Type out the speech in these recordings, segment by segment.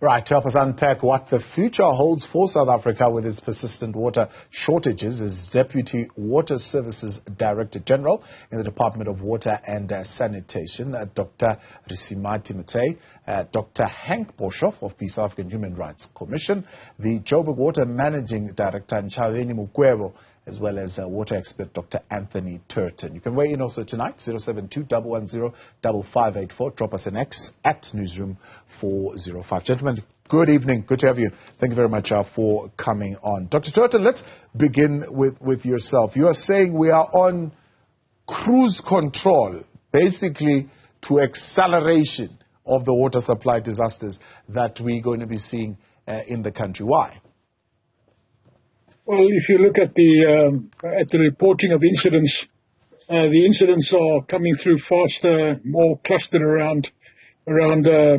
Right, to help us unpack what the future holds for South Africa with its persistent water shortages is Deputy Water Services Director General in the Department of Water and Sanitation, Dr Risimati Mathye, Dr Henk Boshoff of the South African Human Rights Commission, the Joburg Water Managing Director Ntshavheni Mukwevho, as well as water expert Dr Anthony Turton. You can weigh in also tonight, 072-110-5584. Drop us an X at Newzroom 405. Gentlemen, good evening. Good to have you. Thank you very much for coming on. Dr Turton, let's begin with yourself. You are saying we are on cruise control, basically to acceleration of the water supply disasters that we're going to be seeing in the country. Why? Well, if you look at the reporting of incidents, the incidents are coming through faster, more clustered around a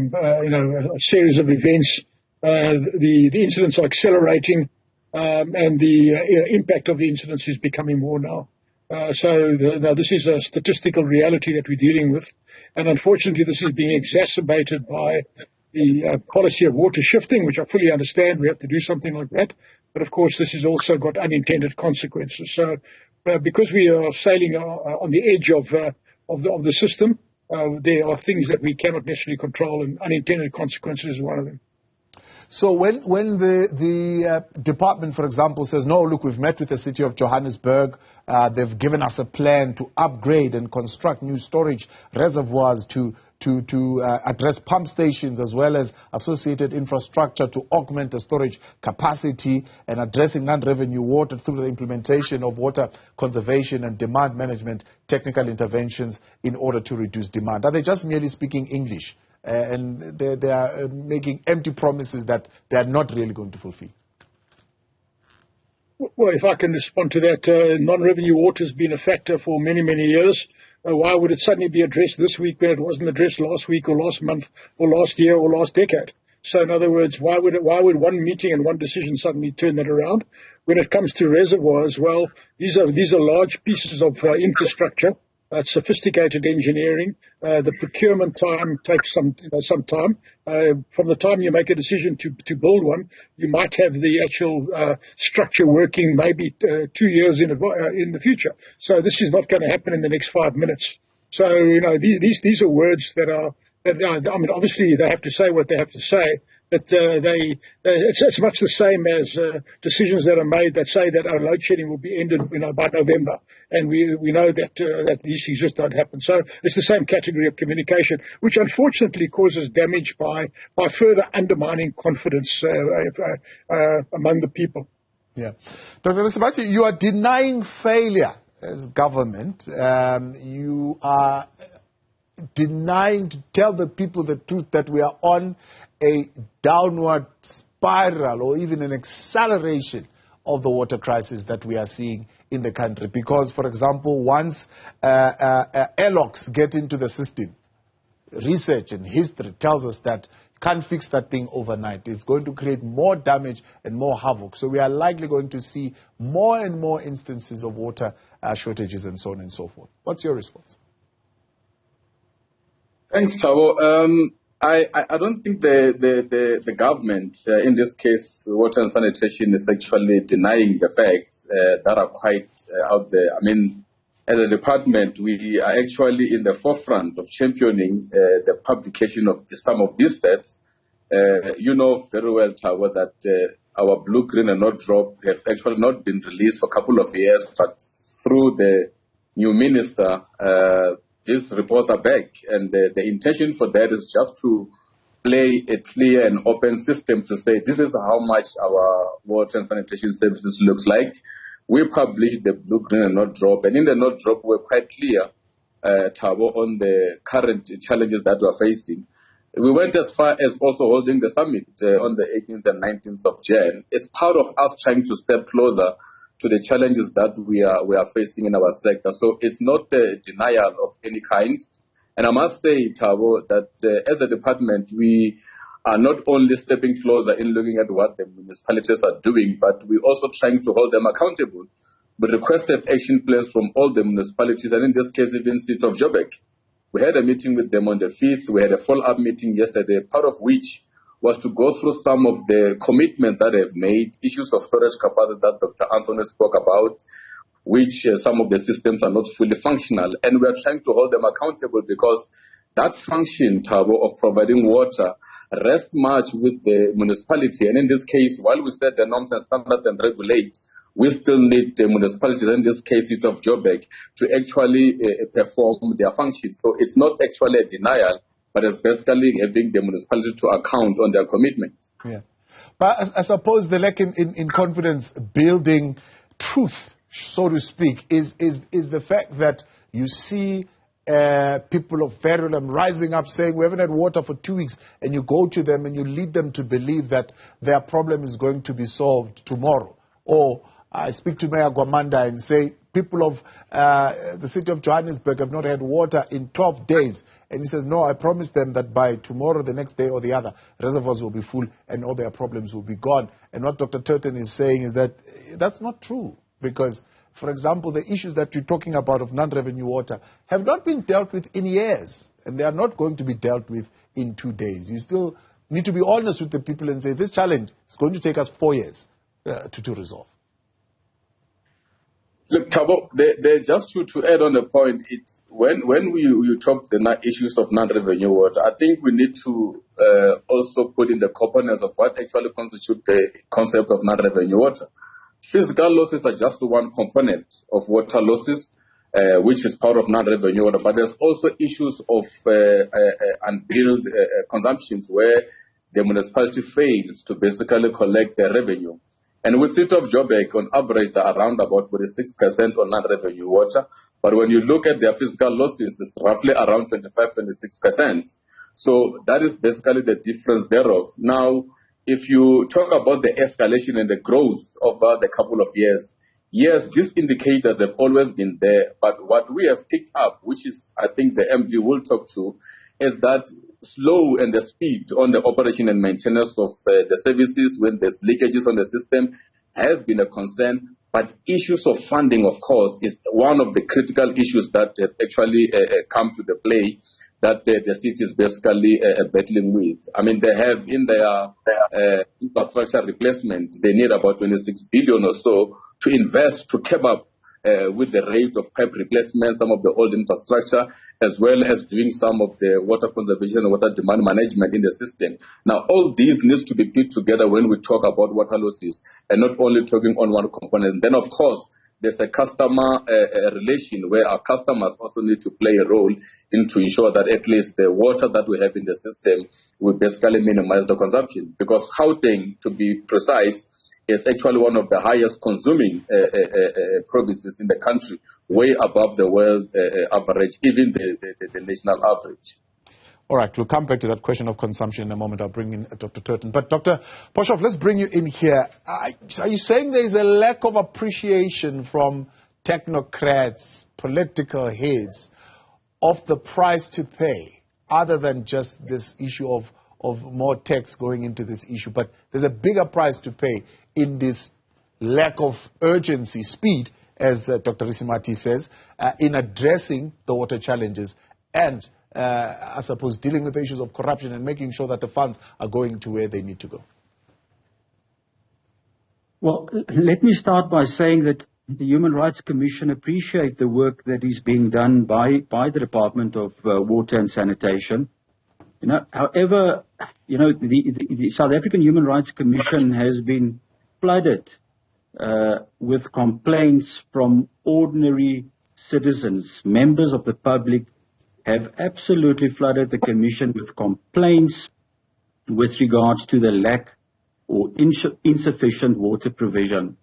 series of events. The incidents are accelerating, and the impact of the incidents is becoming more now. Now this is a statistical reality that we're dealing with, and unfortunately, this is being exacerbated by the policy of water shifting, which I fully understand. We have to do something like that. But of course, this has also got unintended consequences. So, because we are sailing on the edge of the system, there are things that we cannot necessarily control, and unintended consequences is one of them. So when the department, for example, says, no, look, we've met with the City of Joburg, they've given us a plan to upgrade and construct new storage reservoirs to address pump stations as well as associated infrastructure to augment the storage capacity and addressing non-revenue water through the implementation of water conservation and demand management technical interventions in order to reduce demand. Are they just merely speaking English and they are making empty promises that they are not really going to fulfill? Well, if I can respond to that, non-revenue water has been a factor for many, many years. Why would it suddenly be addressed this week when it wasn't addressed last week or last month or last year or last decade? So in other words, why would one meeting and one decision suddenly turn that around? When it comes to reservoirs, well, these are large pieces of infrastructure. Sophisticated engineering. The procurement time takes some time. From the time you make a decision to build one, you might have the actual structure working maybe 2 years in the future. So this is not going to happen in the next 5 minutes. So these are words that are. I mean, obviously they have to say what they have to say. But it's much the same as decisions that are made that say that our load shedding will be ended by November, and we know that these things just don't happen. So it's the same category of communication, which unfortunately causes damage by further undermining confidence among the people. Yeah, Dr. Risimati, you are denying failure as government. You are denying to tell the people the truth that we are on a downward spiral or even an acceleration of the water crisis that we are seeing in the country. Because, for example, once airlocks get into the system, research and history tells us that you can't fix that thing overnight. It's going to create more damage and more havoc. So we are likely going to see more and more instances of water shortages and so on and so forth. What's your response? Thanks, Thabo. I don't think the government, in this case, Water and Sanitation, is actually denying the facts that are quite out there. I mean, as a department, we are actually in the forefront of championing the publication of some of these stats. You know very well, Thabo, that our blue, green, and not drop have actually not been released for a couple of years, but through the new minister, these reports are back, and the intention for that is just to play a clear and open system to say this is how much our water and sanitation services looks like. We published the blue, green, and not drop, and in the not drop we're quite clear, Thabo, on the current challenges that we're facing. We went as far as also holding the summit on the 18th and 19th of Jan. It's part of us trying to step closer to the challenges that we are facing in our sector. So it's not a denial of any kind. And I must say, Thabo, that as a department, we are not only stepping closer in looking at what the municipalities are doing, but we're also trying to hold them accountable. We requested action plans from all the municipalities, and in this case, even City of Joburg. We had a meeting with them on the 5th. We had a follow-up meeting yesterday, part of which was to go through some of the commitments that they've made, issues of storage capacity that Dr. Anthony spoke about, which some of the systems are not fully functional. And we are trying to hold them accountable because that function, Thabo, of providing water rests much with the municipality. And in this case, while we set the norms and standards and regulate, we still need the municipalities, in this case, City of Joburg, to actually perform their function. So it's not actually a denial, but it's basically having the municipality to account on their commitments. Yeah. But I suppose the lack in confidence building truth, so to speak, is the fact that you see people of Verulam rising up saying we haven't had water for 2 weeks, and you go to them and you lead them to believe that their problem is going to be solved tomorrow. Or I speak to Mayor Gwamanda and say people of the city of Johannesburg have not had water in 12 days. And he says, no, I promised them that by tomorrow, the next day or the other, reservoirs will be full and all their problems will be gone. And what Dr. Turton is saying is that that's not true. Because, for example, the issues that you're talking about of non-revenue water have not been dealt with in years. And they are not going to be dealt with in 2 days. You still need to be honest with the people and say, this challenge is going to take us 4 years to resolve. Look, Thabo, just to add on the point, it's when you talk the issues of non-revenue water, I think we need to also put in the components of what actually constitutes the concept of non-revenue water. Physical losses are just one component of water losses, which is part of non-revenue water, but there's also issues of unbilled consumptions where the municipality fails to basically collect the revenue. And with City of Joburg, on average, they're around about 46% on non-revenue water. But when you look at their physical losses, it's roughly around 25-26%. So that is basically the difference thereof. Now, if you talk about the escalation and the growth over the couple of years, yes, these indicators have always been there. But what we have picked up, which is, I think the MD will talk to, is that slow and the speed on the operation and maintenance of the services when there's leakages on the system has been a concern. But issues of funding, of course, is one of the critical issues that have actually come to the play that the city is basically battling with. I mean, they have in their infrastructure replacement, they need about 26 billion or so to invest to keep up with the rate of pipe replacement, some of the old infrastructure, as well as doing some of the water conservation and water demand management in the system. Now, all these needs to be put together when we talk about water losses and not only talking on one component. Then, of course, there's a customer relation where our customers also need to play a role in to ensure that at least the water that we have in the system will basically minimize the consumption. Because Gauteng, to be precise, is actually one of the highest consuming provinces in the country, way above the world average, even the national average. All right, we'll come back to that question of consumption in a moment. I'll bring in Dr. Turton. But Dr. Boshoff, let's bring you in here. Are you saying there's a lack of appreciation from technocrats, political heads, of the price to pay, other than just this issue of more tax going into this issue? But there's a bigger price to pay in this lack of urgency, speed, as Dr. Risimati says, in addressing the water challenges and, I suppose, dealing with the issues of corruption and making sure that the funds are going to where they need to go. Well, let me start by saying that the Human Rights Commission appreciate the work that is being done by the Department of Water and Sanitation. However, the South African Human Rights Commission has been flooded with complaints from ordinary citizens. Members of the public have absolutely flooded the Commission with complaints with regards to the lack or insufficient water provision.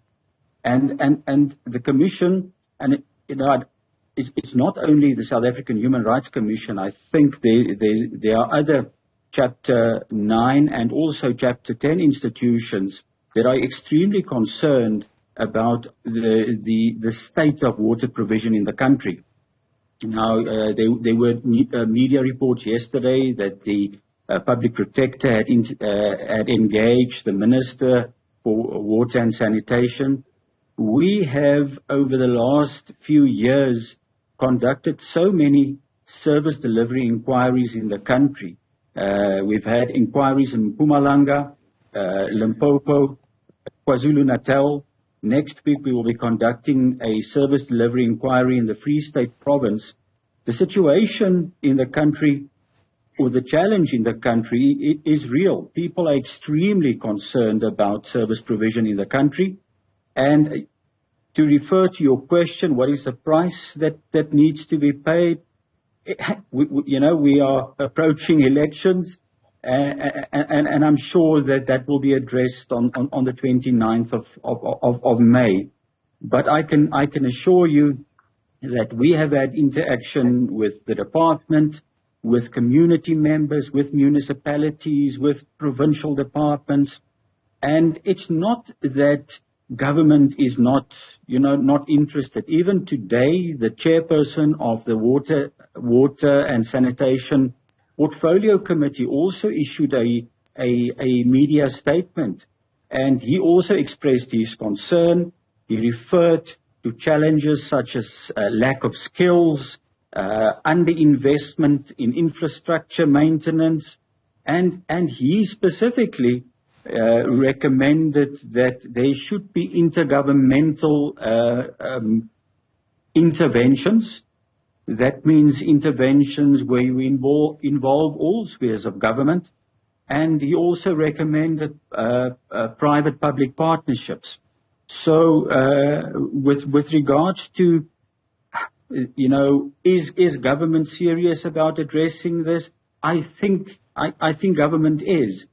And the Commission, and it's not only the South African Human Rights Commission. I think there are other Chapter 9 and also Chapter 10 institutions that are extremely concerned about the state of water provision in the country. Now, there were media reports yesterday that the public protector had engaged the Minister for Water and Sanitation. We have, over the last few years, conducted so many service delivery inquiries in the country We've had inquiries in Mpumalanga, Limpopo, KwaZulu-Natal. Next week we will be conducting a service delivery inquiry in the Free State province. The situation in the country, or the challenge in the country, is real. People are extremely concerned about service provision in the country. And to refer to your question, what is the price that needs to be paid? We are approaching elections, and I'm sure that will be addressed on the 29th of May. But I can assure you that we have had interaction with the department, with community members, with municipalities, with provincial departments, and it's not that government is not interested. Even today, the chairperson of the Water and Sanitation Portfolio Committee also issued a media statement, and he also expressed his concern. He referred to challenges such as lack of skills, underinvestment in infrastructure maintenance, and he specifically recommended that there should be intergovernmental interventions. That means interventions where you involve all spheres of government. And he also recommended private-public partnerships. So with regards to, is government serious about addressing this? I think government is.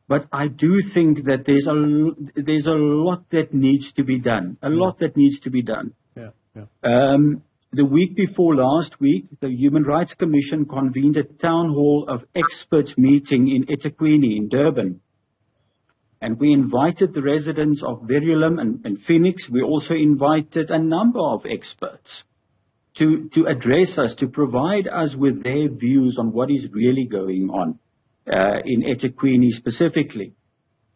But I do think that there's a lot that needs to be done. The week before last week, the Human Rights Commission convened a town hall of experts meeting in eThekwini in Durban. And we invited the residents of Verulam and Phoenix. We also invited a number of experts to address us, to provide us with their views on what is really going on in eThekwini specifically.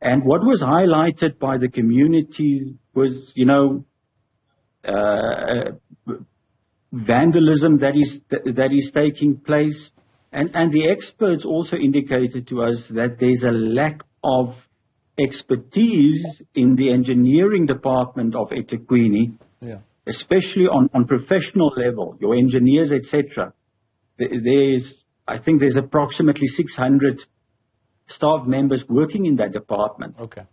And what was highlighted by the community was, vandalism that is taking place. And the experts also indicated to us that there's a lack of expertise in the engineering department of eThekwini, especially on professional level, your engineers, etc. I think there's approximately 600 staff members working in that department. Okay.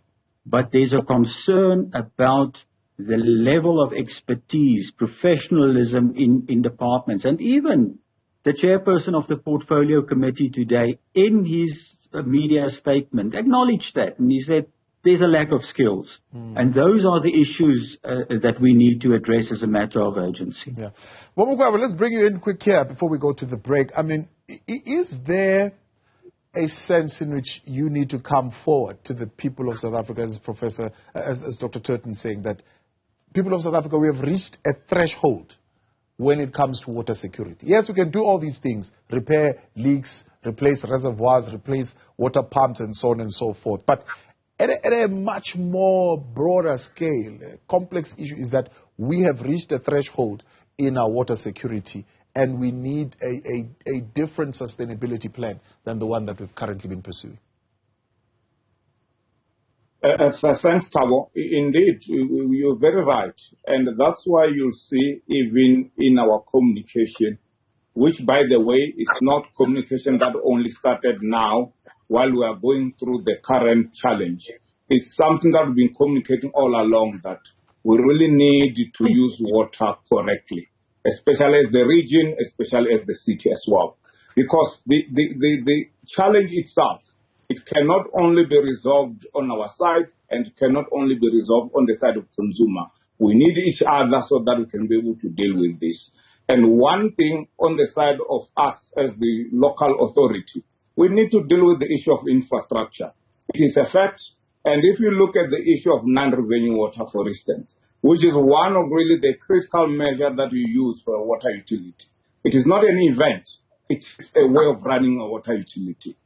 But there's a concern about the level of expertise, professionalism in departments. And even the chairperson of the Portfolio Committee today, in his media statement, acknowledged that. And he said, there's a lack of skills. And those are the issues that we need to address as a matter of urgency. Yeah. Well, Mukwevho, let's bring you in quick here before we go to the break. I mean, is there a sense in which you need to come forward to the people of South Africa, as Dr. Turton saying that people of South Africa, we have reached a threshold when it comes to water security? Yes, we can do all these things, repair leaks, replace reservoirs, replace water pumps, and so on and so forth. But at a much more broader scale, a complex issue is that we have reached a threshold in our water security, and we need a different sustainability plan than the one that we've currently been pursuing. Thanks, Thabo. Indeed, you're very right. And that's why you'll see even in our communication, which, by the way, is not communication that only started now while we are going through the current challenge. It's something that we've been communicating all along, that we really need to use water correctly, especially as the region, especially as the city as well. Because the challenge itself, it cannot only be resolved on our side, and it cannot only be resolved on the side of consumer. We need each other so that we can be able to deal with this. And one thing on the side of us as the local authority, we need to deal with the issue of infrastructure. It is a fact. And if you look at the issue of non-revenue water, for instance, which is one of really the critical measures that we use for a water utility. It is not an event. It is a way of running a water utility.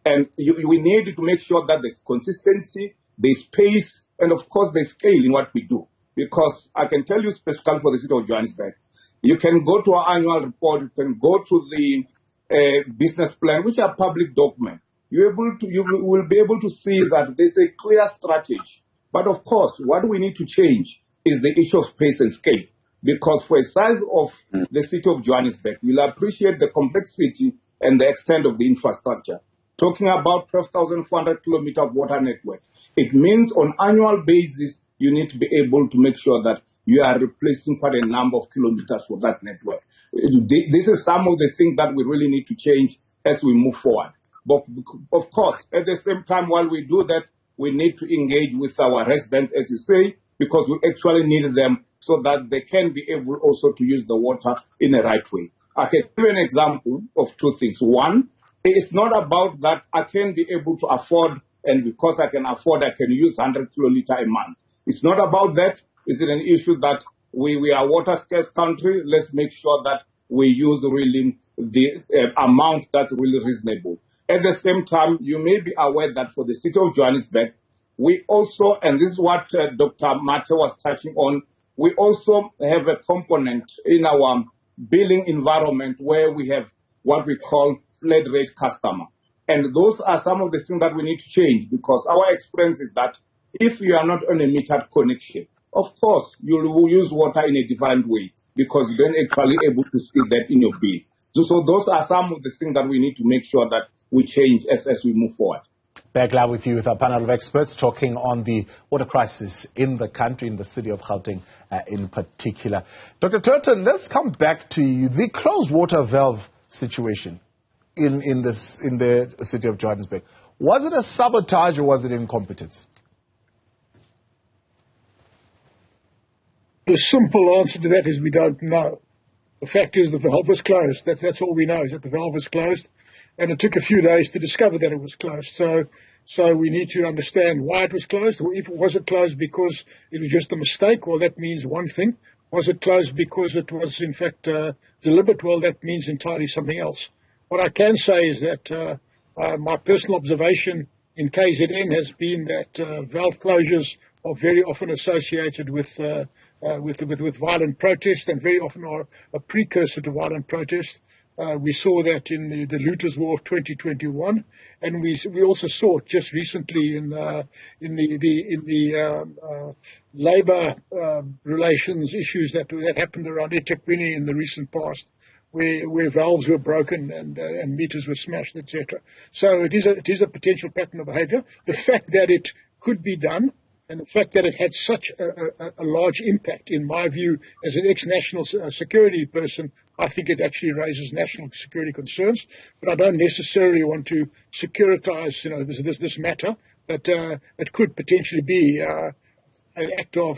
And we need to make sure that there's consistency, there's pace, and of course there's scale in what we do. Because I can tell you specifically for the city of Johannesburg, you can go to our annual report, you can go to the business plan, which are public documents, you will be able to see that there's a clear strategy. But of course, what we need to change is the issue of space and scale. Because for a size of the city of Johannesburg, you'll appreciate the complexity and the extent of the infrastructure. Talking about 12,400 kilometer of water network, it means on annual basis, you need to be able to make sure that you are replacing quite a number of kilometers for that network. This is some of the things that we really need to change as we move forward. But of course, at the same time, while we do that, we need to engage with our residents, as you say, because we actually need them so that they can be able also to use the water in the right way. I can give you an example of two things. One, it's not about that I can be able to afford, and because I can afford, I can use 100 kiloliter a month. It's not about that. Is it an issue that we are a water scarce country? Let's make sure that we use really the amount that's really reasonable. At the same time, you may be aware that for the city of Johannesburg, we also, and this is what Dr. Mathye was touching on, we also have a component in our billing environment where we have what we call flat rate customer. And those are some of the things that we need to change, because our experience is that if you are not on a metered connection, of course, you will use water in a different way because you're then actually able to see that in your bill. So those are some of the things that we need to make sure that we change as we move forward. Back live with you with our panel of experts talking on the water crisis in the country, in the city of Gauteng in particular. Dr. Turton, let's come back to you. The closed water valve situation in the city of Johannesburg, was it a sabotage or was it incompetence? The simple answer to that is we don't know. The fact is that the valve was closed. That's all we know, is that the valve was closed. And it took a few days to discover that it was closed. So we need to understand why it was closed. Was it closed because it was just a mistake? Well, that means one thing. Was it closed because it was, in fact, deliberate? Well, that means entirely something else. What I can say is that my personal observation in KZN has been that valve closures are very often associated with violent protest, and very often are a precursor to violent protest. We saw that in the Looters War of 2021, and we also saw it just recently in the labour relations issues that happened around eThekwini in the recent past, where valves were broken and meters were smashed, etc. So it is a potential pattern of behaviour. The fact that it could be done, and the fact that it had such a large impact, in my view, as an ex-national security person, I think it actually raises national security concerns. But I don't necessarily want to securitize, this matter. But it could potentially be an act of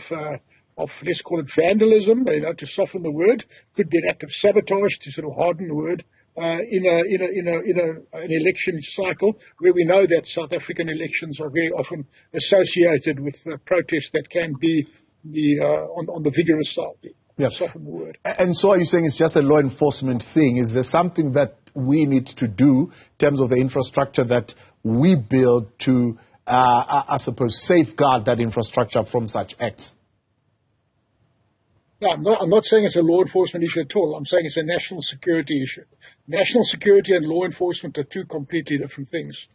let's call it vandalism, to soften the word. Could be an act of sabotage, to sort of harden the word. In an election cycle where we know that South African elections are very often associated with protests that can be on the vigorous side. Yeah. Soften the word. And so are you saying it's just a law enforcement thing? Is there something that we need to do in terms of the infrastructure that we build to, I suppose, safeguard that infrastructure from such acts? No, I'm not saying it's a law enforcement issue at all. I'm saying it's a national security issue. National security and law enforcement are two completely different things.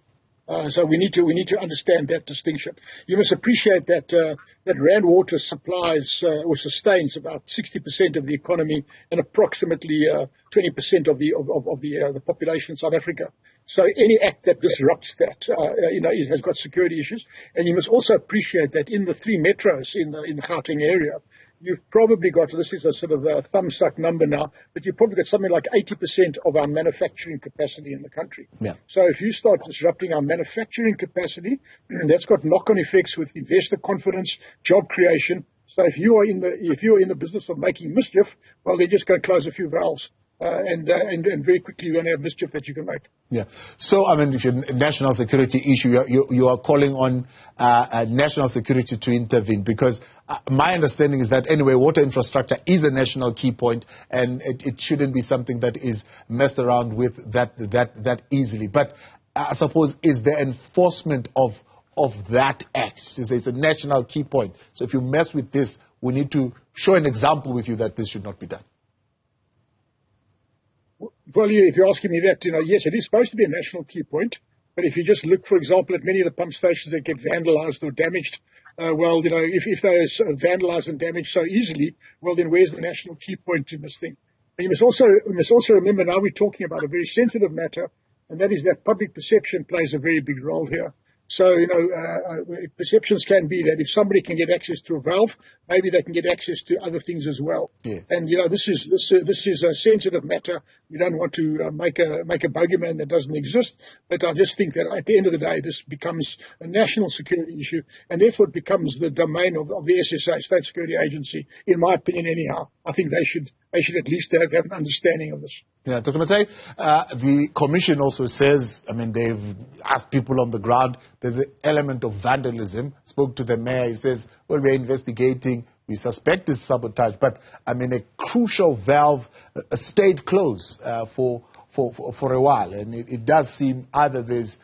So we need to understand that distinction. You must appreciate that Rand Water supplies or sustains about 60% of the economy and approximately 20% of the population in South Africa. So any act that disrupts that, it has got security issues. And you must also appreciate that in the three metros in the Gauteng area, you've probably got, this is a sort of a thumbsuck number now, but you've probably got something like 80% of our manufacturing capacity in the country. Yeah. So if you start disrupting our manufacturing capacity, that's got knock-on effects with investor confidence, job creation. So if you are in the business of making mischief, well, they're just going to close a few valves. And very quickly you're going to have mischief that you can make. Yeah. So, I mean, if you're a national security issue, you are calling on national security to intervene, because my understanding is that anyway, water infrastructure is a national key point, and it shouldn't be something that is messed around with that easily. But I suppose, is the enforcement of that act to say it's a national key point? So if you mess with this, we need to show an example with you that this should not be done. Well, if you're asking me that, yes, it is supposed to be a national key point. But if you just look, for example, at many of the pump stations that get vandalized or damaged, if they're vandalized and damaged so easily, well, then where's the national key point in this thing? And you must also remember now we're talking about a very sensitive matter, and that is that public perception plays a very big role here. So, perceptions can be that if somebody can get access to a valve, maybe they can get access to other things as well. Yeah. And, this is a sensitive matter. We don't want to make a bogeyman that doesn't exist. But I just think that at the end of the day, this becomes a national security issue, and therefore it becomes the domain of the SSA, State Security Agency, in my opinion anyhow. I think they should at least have an understanding of this. Yeah, Dr. Mathye, the commission also says, they've asked people on the ground, there's an element of vandalism. Spoke to the mayor, he says, well, we're investigating, we suspect it's sabotage, but a crucial valve stayed closed for a while, and it does seem either there's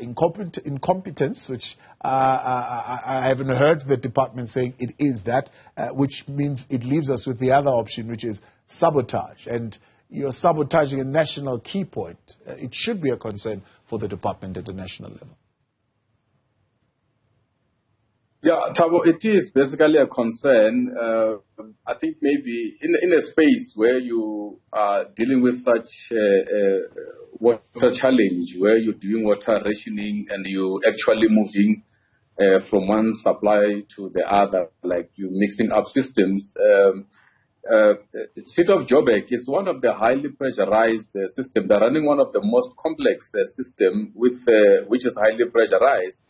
incompetence, which I haven't heard the department saying it is that, which means it leaves us with the other option, which is sabotage. And you're sabotaging a national key point. It should be a concern for the department at the national level. Yeah, Thabo, it is basically a concern. I think maybe in a space where you are dealing with such water challenge, where you're doing water rationing and you actually moving from one supply to the other, like you mixing up systems. City of Joburg is one of the highly pressurized systems. They're running one of the most complex system which is highly pressurized.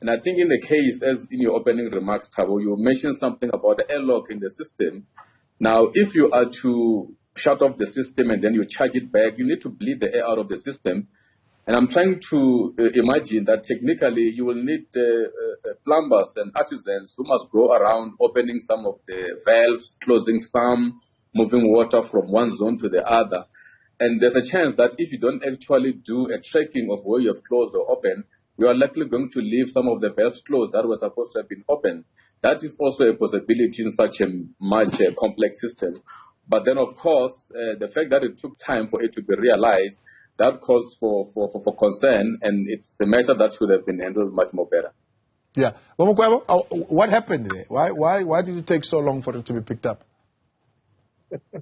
And I think in the case, as in your opening remarks, Thabo, you mentioned something about the airlock in the system. Now, if you are to shut off the system and then you charge it back, you need to bleed the air out of the system. And I'm trying to imagine that technically you will need plumbers and artisans who must go around opening some of the valves, closing some, moving water from one zone to the other. And there's a chance that if you don't actually do a tracking of where you have closed or opened, you are likely going to leave some of the valves closed that were supposed to have been opened. That is also a possibility in such a much complex system. But then, of course, the fact that it took time for it to be realized, that calls for concern, and it's a matter that should have been handled much more better. Yeah. Well, Mukwevho, what happened there? Why did it take so long for it to be picked up?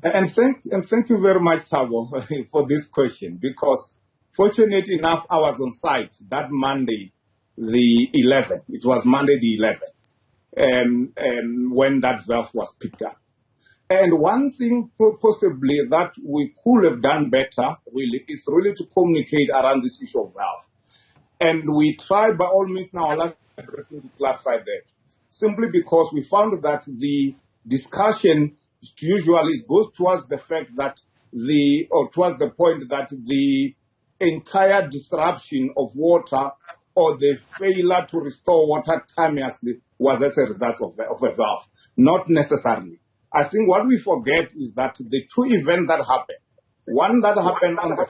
And thank you very much, Thabo, for this question, because fortunate enough, I was on site that Monday, the 11th. It was Monday the 11th, when that valve was picked up. And one thing possibly that we could have done better, really, is really to communicate around this issue of valve. And we tried by all means now, I'd like to clarify that, simply because we found that the discussion usually goes towards the fact that towards the point that the entire disruption of water or the failure to restore water timelessly was as a result of a valve. Not necessarily. I think what we forget is that the two events that happened, one that happened on the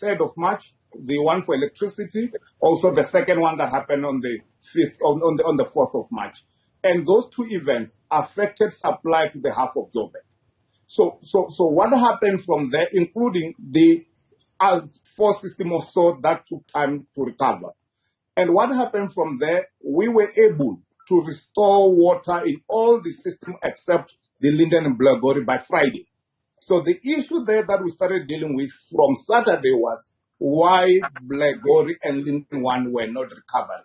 3rd of March, the one for electricity, also the second one that happened on the 5th, on the 4th of March. And those two events affected supply to the half of Joburg. So what happened from there, including the 4 system or so that took time to recover. And what happened from there, we were able to restore water in all the systems except the Linden and Blackberry by Friday. So the issue there that we started dealing with from Saturday was why Blackberry and Linden 1 were not recovering.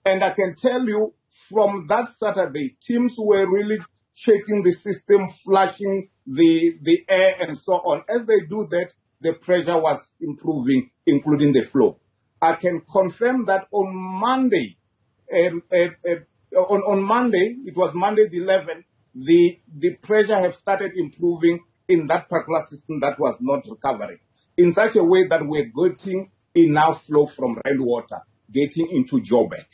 And I can tell you from that Saturday, teams were really shaking the system, flushing the air and so on. As they do that, the pressure was improving, including the flow. I can confirm that on Monday, on Monday, it was Monday the 11th, the pressure have started improving in that particular system that was not recovering in such a way that we're getting enough flow from rainwater getting into Joburg.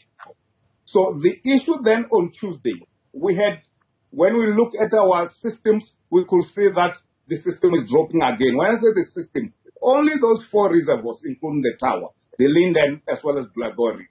So the issue then on Tuesday, when we look at our systems, we could see that the system is dropping again. When I say the system, only those 4 reservoirs, including the tower, the Linden as well as Blackberry.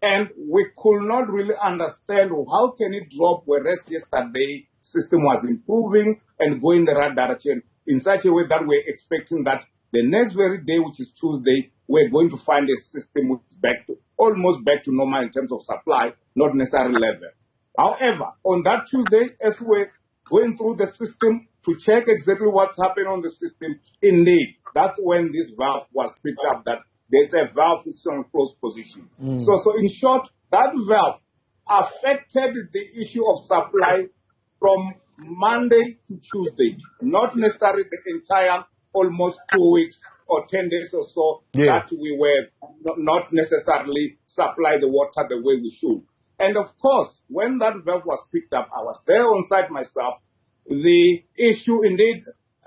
And we could not really understand how can it drop, whereas yesterday system was improving and going in the right direction in such a way that we're expecting that the next very day, which is Tuesday, we're going to find a system which is almost back to normal in terms of supply, not necessarily level. However, on that Tuesday, as we're going through the system to check exactly what's happening on the system, indeed, that's when this valve was picked up, that there's a valve which is on closed position. So in short, that valve affected the issue of supply from Monday to Tuesday, not necessarily the entire almost 2 weeks or 10 days or so that we were not necessarily supply the water the way we should. And of course, when that valve was picked up, I was there on site myself. The issue indeed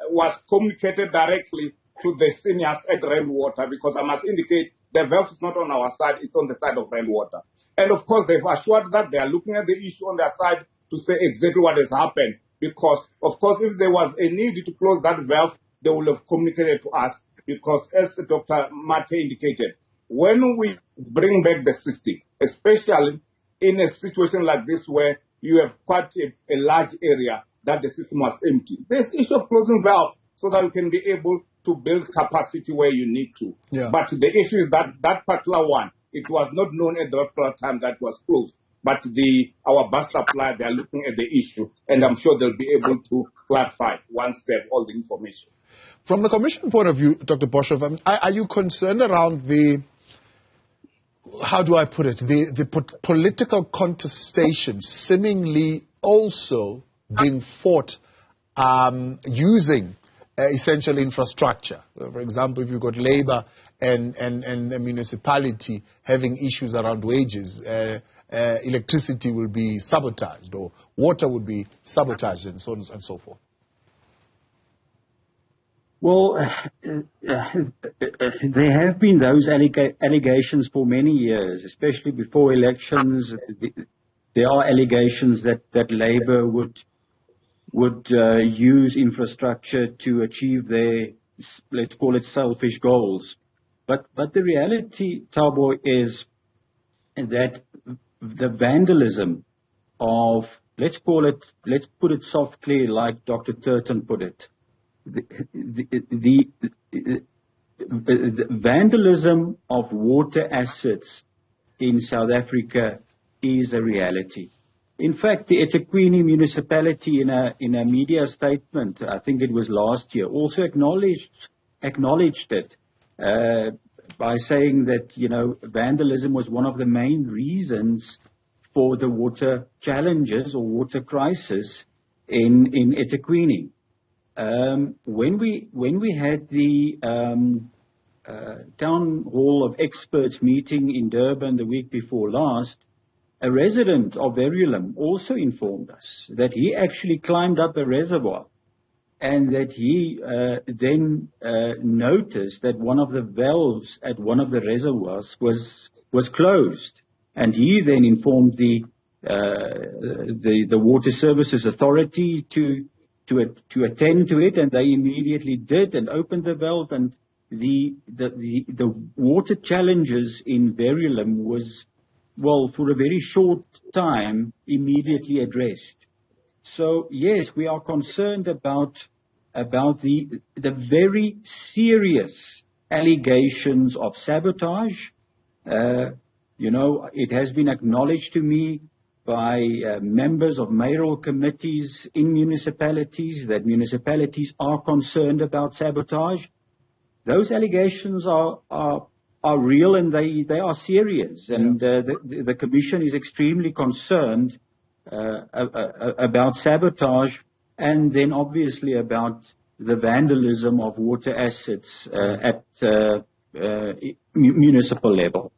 was communicated directly to the seniors at Rainwater, because I must indicate the valve is not on our side, it's on the side of Rainwater. And of course, they've assured that they are looking at the issue on their side to say exactly what has happened. Because, of course, if there was a need to close that valve, they will have communicated to us. Because as Dr. Mathye indicated, when we bring back the system, especially in a situation like this where you have quite a large area that the system was empty, there's issue of closing valve so that you can be able to build capacity where you need to. But the issue is that that particular one, it was not known at that particular time that was closed. But our bus supplier, they are looking at the issue, and I'm sure they'll be able to clarify once they have all the information. From the Commission point of view, Dr. Boshoff, are you concerned around the, how do I put it, the political contestation seemingly also being fought using essential infrastructure? For example, if you've got Labour and a municipality having issues around wages, electricity will be sabotaged or water would be sabotaged and so on and so forth. Well, there have been those allegations for many years, especially before elections. There are allegations that Labour would use infrastructure to achieve their, let's call it, selfish goals. But the reality, Thabo, is that the vandalism of, let's put it softly, like Dr. Turton put it, the vandalism of water assets in South Africa is a reality. In fact, the eThekwini municipality in a media statement, I think it was last year, also acknowledged it by saying that, vandalism was one of the main reasons for the water challenges or water crisis in eThekwini. When we had the town hall of experts meeting in Durban the week before last, a resident of Verulam also informed us that he actually climbed up a reservoir and that he then noticed that one of the valves at one of the reservoirs was closed, and he then informed the Water Services Authority to attend to it, and they immediately did and opened the valve, and the water challenges in Verulam was, well, for a very short time, immediately addressed. So yes, we are concerned about the very serious allegations of sabotage. It has been acknowledged to me by members of mayoral committees in municipalities that municipalities are concerned about sabotage. Those allegations are real and they are serious, and the Commission is extremely concerned about sabotage, and then obviously about the vandalism of water assets at municipal level.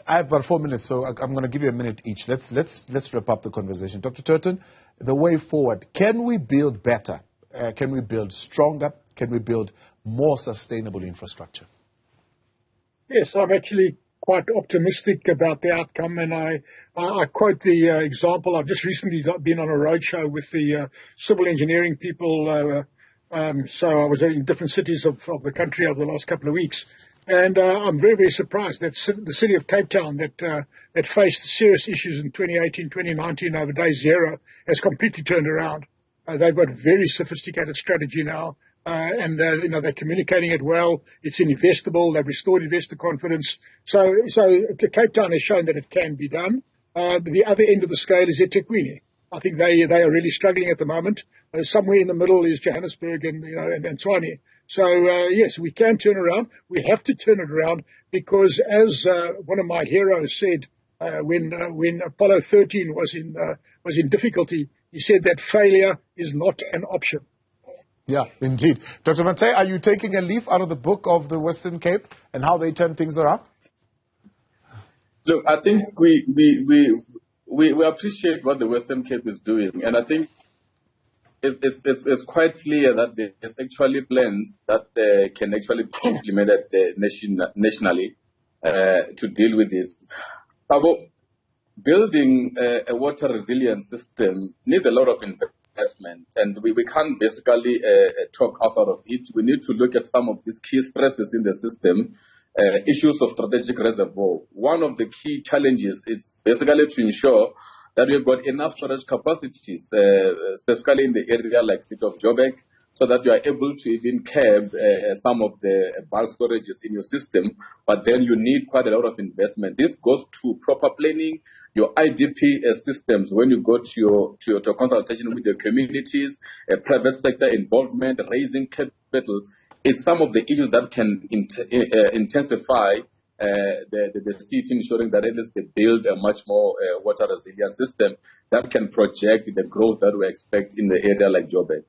I have about 4 minutes, so I'm going to give you a minute each. Let's wrap up the conversation. Dr. Turton, the way forward, can we build better? Can we build stronger? Can we build more sustainable infrastructure? Yes, I'm actually quite optimistic about the outcome, and I quote the example. I've just recently been on a roadshow with the civil engineering people, so I was in different cities of the country over the last couple of weeks, And I'm very, very surprised that the city of Cape Town that faced serious issues in 2018, 2019 over day zero has completely turned around. They've got very sophisticated strategy now, and they're communicating it well. It's investable. They've restored investor confidence. So Cape Town has shown that it can be done. The other end of the scale is eThekwini. I think they are really struggling at the moment. Somewhere in the middle is Johannesburg and Ntshavheni. So yes, we can turn around. We have to turn it around because, as one of my heroes said, when Apollo 13 was in difficulty, he said that failure is not an option. Yeah, indeed. Dr. Mathye, are you taking a leaf out of the book of the Western Cape and how they turn things around? Look, I think we appreciate what the Western Cape is doing, and I think it's quite clear that there's actually plans that can actually be implemented nationally to deal with this. Building a water resilience system needs a lot of investment, and we can't basically talk outside of it. We need to look at some of these key stresses in the system, issues of strategic reservoir. One of the key challenges is basically to ensure that we've got enough storage capacities, specifically in the area like City of Joburg, so that you are able to even curb some of the bulk storages in your system, but then you need quite a lot of investment. This goes to proper planning, your IDP systems, when you go to your consultation with the communities, private sector involvement, raising capital. It's some of the issues that can intensify the city, ensuring that at least they build a much more water resilient system that can project the growth that we expect in the area like Joburg.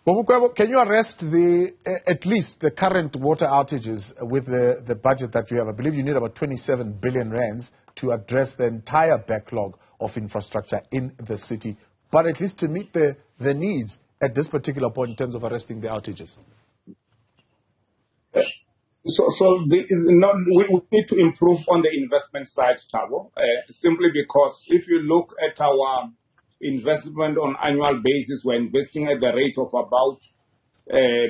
Well, Mukwevho, can you arrest at least the current water outages with the budget that you have? I believe you need about 27 billion rands to address the entire backlog of infrastructure in the city, but at least to meet the needs at this particular point in terms of arresting the outages. We need to improve on the investment side, Thabo, simply because if you look at our investment on annual basis, we're investing at the rate of about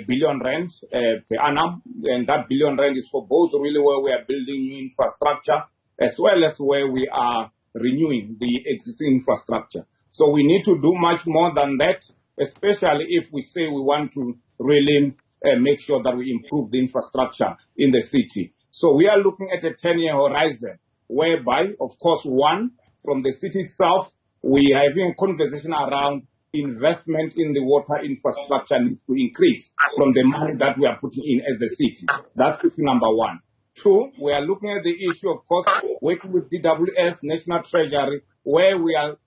billion rand per annum, and that billion rand is for both really where we are building new infrastructure as well as where we are renewing the existing infrastructure. So we need to do much more than that, especially if we say we want to really make sure that we improve the infrastructure in the city. So we are looking at a 10-year horizon, whereby, of course, one, from the city itself, we are having a conversation around investment in the water infrastructure needs to increase from the money that we are putting in as the city. That's number one. Two, we are looking at the issue, of course, working with DWS, National Treasury, where we are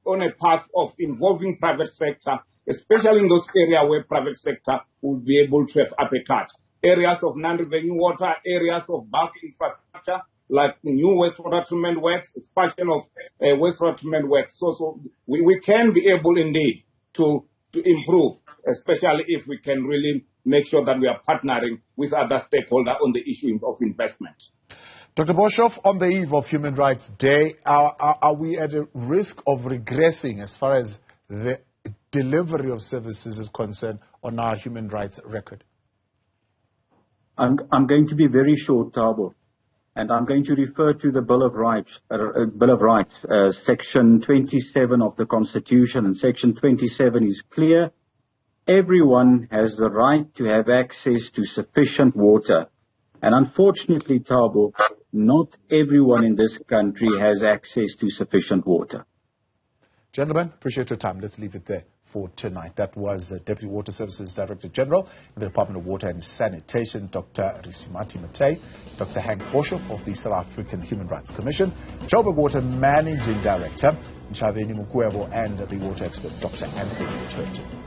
on a path of involving private sector, especially in those areas where private sector will be able to have appetite. Areas of non-revenue water, areas of bulk infrastructure, like new wastewater treatment works, expansion of wastewater treatment works. So we can be able indeed to improve, especially if we can really make sure that we are partnering with other stakeholders on the issue of investment. Dr. Boshoff, on the eve of Human Rights Day, are we at a risk of regressing as far as the delivery of services is concerned on our human rights record? I'm going to be very short, Thabo, and I'm going to refer to the Bill of Rights, Section 27 of the Constitution, and Section 27 is clear. Everyone has the right to have access to sufficient water. And unfortunately, Thabo, not everyone in this country has access to sufficient water. Gentlemen, appreciate your time. Let's leave it there for tonight. That was Deputy Water Services Director General in the Department of Water and Sanitation, Dr. Risimati Mathye, Dr. Henk Boshoff of the South African Human Rights Commission, Joburg Water Managing Director, Ntshavheni Mukwevho, and the water expert, Dr. Anthony Turton.